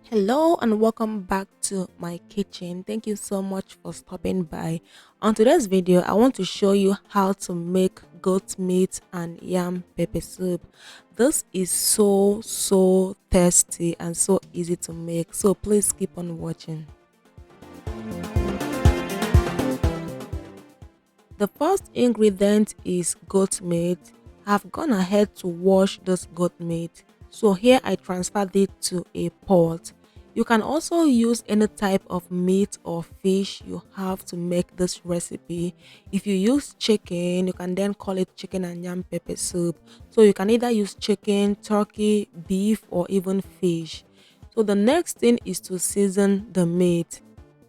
Hello and welcome back to my kitchen. Thank you so much for stopping by. On today's video, I want to show you how to make goat meat and yam pepper soup. This is so tasty and so easy to make. So please keep on watching. The first ingredient is goat meat. I've gone ahead to wash this goat meat. So here I transferred it to a pot. You can also use any type of meat or fish you have to make this recipe. If you use chicken, you can then call it chicken and yam pepper soup. So you can either use chicken, turkey, beef, or even fish. So the next thing is to season the meat.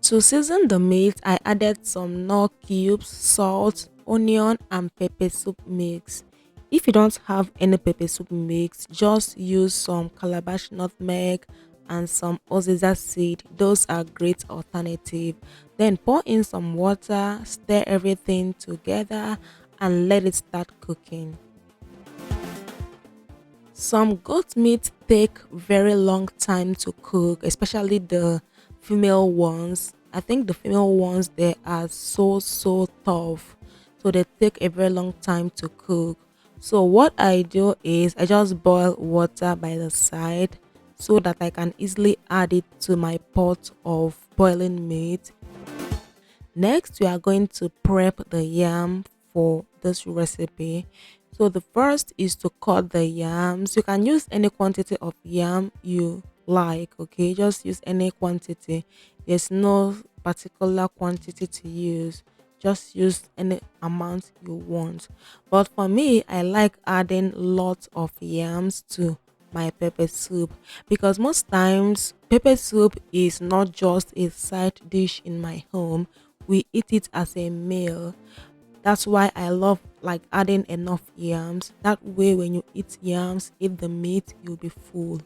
To season the meat, I added some nut cubes, salt, onion, and pepper soup mix. If you don't have any pepper soup mix, just use some calabash nutmeg and some oziza seed. Those are great alternative. Then pour in some water, stir everything together, and let it start cooking. Some goat meat take very long time to cook, especially the female ones. I think the female ones they are so tough. So they take a very long time to cook. So what I do is I just boil water by the side so that I can easily add it to my pot of boiling meat. Next, we are going to prep the yam for this recipe. So the first is to cut the yams. You can use any quantity of yam you like, okay? Just use any quantity. There's no particular quantity to use. Just use any amount you want. But for me, I like adding lots of yams to my pepper soup because most times pepper soup is not just a side dish in my home. We eat it as a meal. That's why I love like adding enough yams. That way when you eat yams, eat the meat, you'll be full.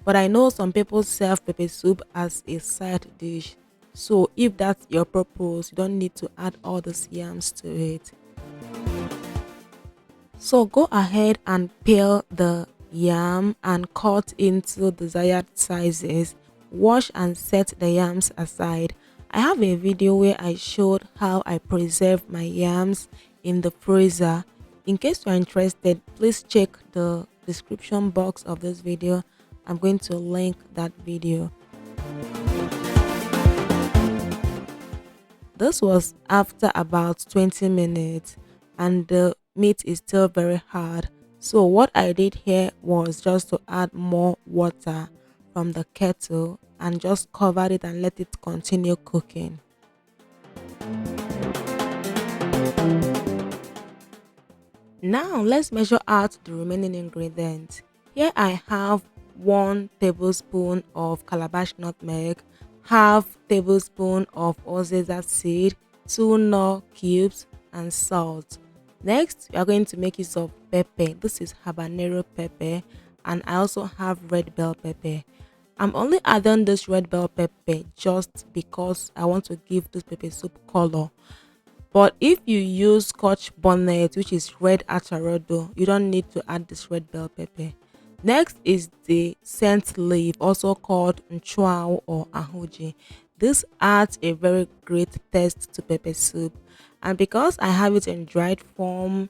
But I know some people serve pepper soup as a side dish. So if that's your purpose, you don't need to add all those yams to it. So go ahead and peel the yam and cut into desired sizes. Wash and set the yams aside. I have a video where I showed how I preserve my yams in the freezer. In case you're interested, please check the description box of this video. I'm going to link that video. This was after about 20 minutes and the meat is still very hard. So what I did here was just to add more water from the kettle and just cover it and let it continue cooking. Now let's measure out the remaining ingredients. Here I have 1 tablespoon of calabash nutmeg, half tablespoon of oziza seed, 2 nut cubes, and salt. Next, we are going to make use of pepper. This is habanero pepper, and I also have red bell pepper. I'm only adding this red bell pepper just because I want to give this pepper soup color. But if you use scotch bonnet, which is red acharodo, you don't need to add this red bell pepper. Next is the scent leaf, also called nchuao or ahoji. This adds a very great taste to pepper soup. And because I have it in dried form,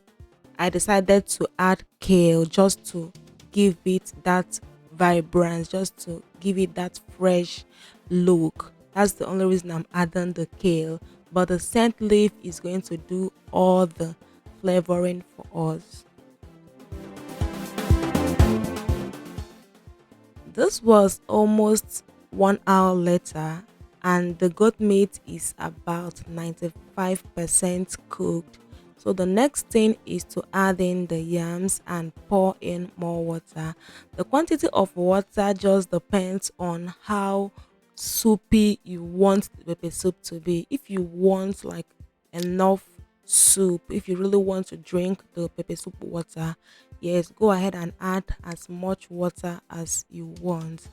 I decided to add kale just to give it that vibrance, just to give it that fresh look. That's the only reason I'm adding the kale. But the scent leaf is going to do all the flavoring for us. This was almost 1 hour later, and the goat meat is about 95% cooked. So the next thing is to add in the yams and pour in more water. The quantity of water just depends on how soupy you want the pepper soup to be. If you want like enough soup, if you really want to drink the pepper soup water, yes, go ahead and add as much water as you want.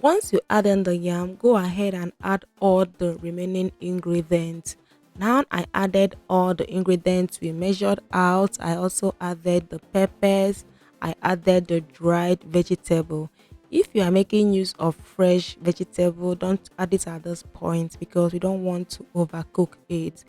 Once you add in the yam, go ahead and add all the remaining ingredients. Now I added all the ingredients we measured out. I also added the peppers. I added the dried vegetable. If you are making use of fresh vegetable, don't add it at this point because we don't want to overcook it.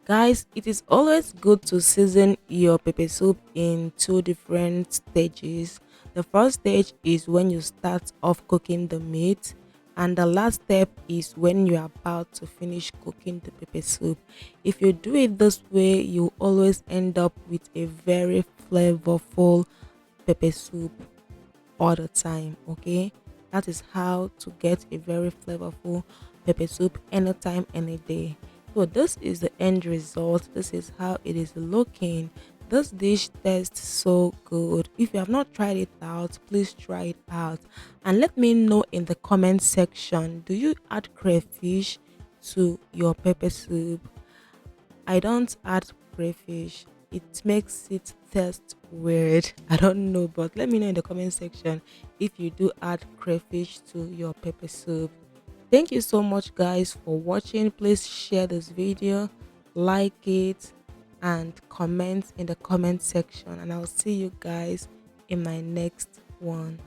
Guys, it is always good to season your pepper soup in two different stages. The first stage is when you start off cooking the meat, and the last step is when you're about to finish cooking the pepper soup. If you do it this way, you always end up with a very flavorful pepper soup all the time. Okay, that is how to get a very flavorful pepper soup anytime, any day. So this is the end result. This is how it is looking. This dish tastes so good. If you have not tried it out, please try it out and let me know in the comment section. Do you add crayfish to your pepper soup? I don't add crayfish. It makes it taste weird. I don't know, but let me know in the comment section if you do add crayfish to your pepper soup. Thank you so much, guys, for watching. Please share this video, like it, and comment in the comment section. And I'll see you guys in my next one.